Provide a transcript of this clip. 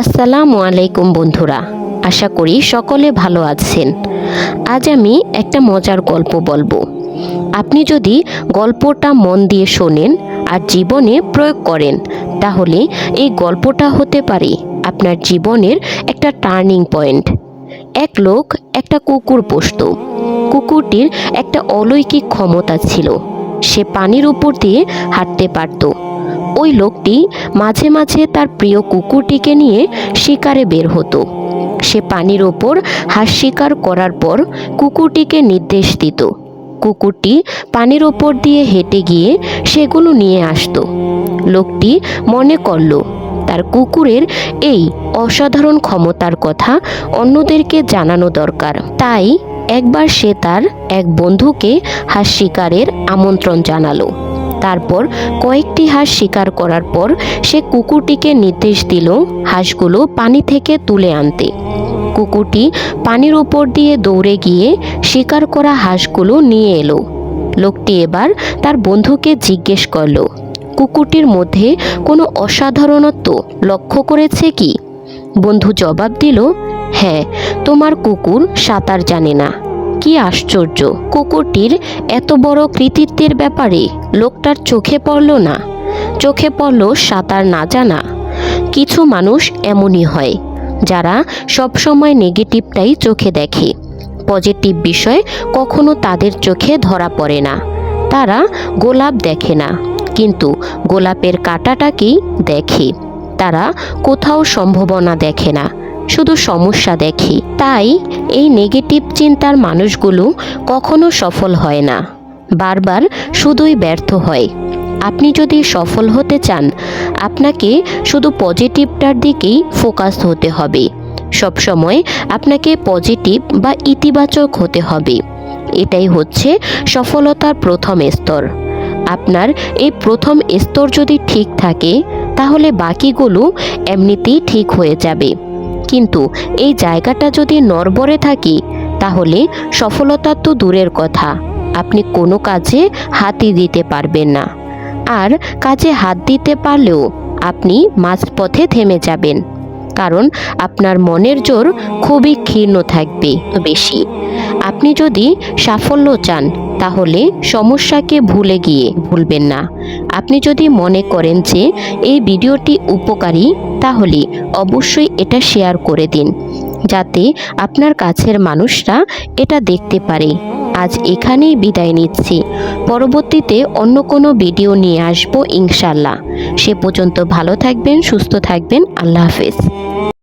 আসসালামু আলাইকুম বন্ধুরা, আশা করি সকলে ভালো আছেন। আজ আমি একটা মজার গল্প বলবো। আপনি যদি গল্পটা মন দিয়ে শোনেন আর জীবনে প্রয়োগ করেন, তাহলে এই গল্পটা হতে পারে আপনার জীবনের একটা টার্নিং পয়েন্ট। এক লোক একটা কুকুর পুষত। কুকুরটির একটা অলৌকিক ক্ষমতা ছিল, সে পানির উপর দিয়ে হাঁটতে পারত। ওই লোকটি মাঝে মাঝে তার প্রিয় কুকুরটিকে নিয়ে শিকারে বের হতো। সে পানির ওপর হাঁস শিকার করার পর কুকুরটিকে নির্দেশ দিত। কুকুরটি পানির ওপর দিয়ে হেঁটে গিয়ে সেগুলো নিয়ে আসতো। লোকটি মনে করল তার কুকুরের এই অসাধারণ ক্ষমতার কথা অন্যদেরকে জানানো দরকার। তাই একবার সে তার এক বন্ধুকে হাঁস শিকারের আমন্ত্রণ জানালো। তারপর কয়েকটি হাঁস শিকার করার পর সে কুকুরটিকে নির্দেশ দিল হাঁসগুলো পানি থেকে তুলে আনতে। কুকুরটি পানির উপর দিয়ে দৌড়ে গিয়ে শিকার করা হাঁসগুলো নিয়ে এলো। লোকটি এবার তার বন্ধুকে জিজ্ঞেস করলো, কুকুরটির মধ্যে কোনো অসাধারণত্ব লক্ষ্য করেছে কি? বন্ধু জবাব দিল, হ্যাঁ, তোমার কুকুর সাঁতার জানে না। কি আশ্চর্য! কুকুরটির এত বড় কৃতিত্বের ব্যাপারে লোকটার চোখে পড়ল না, চোখে পড়ল সাঁতার না জানা। কিছু মানুষ এমনই হয়, যারা সবসময় নেগেটিভটাই চোখে দেখে। পজিটিভ বিষয় কখনো তাদের চোখে ধরা পড়ে না। তারা গোলাপ দেখে না, কিন্তু গোলাপের কাঁটাটাকেই দেখে। তারা কোথাও সম্ভাবনা দেখে না, শুধু সমস্যা দেখে। তাই এই নেগেটিভ চিন্তার মানুষগুলো কখনো সফল হয় না, বারবার শুধুই ব্যর্থ হয়। আপনি যদি সফল হতে চান, আপনাকে শুধু পজিটিভটার দিকেই ফোকাস হতে হবে। সবসময় আপনাকে পজিটিভ বা ইতিবাচক হতে হবে। এটাই হচ্ছে সফলতার প্রথম স্তর। আপনার এই প্রথম স্তর যদি ঠিক থাকে, তাহলে বাকিগুলো এমনিতেই ঠিক হয়ে যাবে। কিন্তু এই জায়গাটা যদি নড়বড়ে থাকে, তাহলে সফলতা তো দূরের কথা, আপনি কোনো কাজে হাতই দিতে পারবেন না। আর কাজে হাত দিতে পারলেও আপনি মাঝপথে থেমে যাবেন, কারণ আপনার মনের জোর খুবই ক্ষীণ থাকবে বেশি। আপনি যদি সাফল্য চান, তাহলে সমস্যাকে ভুলবেন না। আপনি যদি মনে করেন যে এই ভিডিওটি উপকারী, তাহলে অবশ্যই এটা শেয়ার করে দিন, যাতে আপনার কাছের মানুষরা এটা দেখতে পারে। আজ এখানেই বিদায় নিচ্ছি। পরবর্তীতে অন্য কোনো ভিডিও নিয়ে আসবো ইনশাল্লাহ। সে পর্যন্ত ভালো থাকবেন, সুস্থ থাকবেন। আল্লাহ হাফেজ।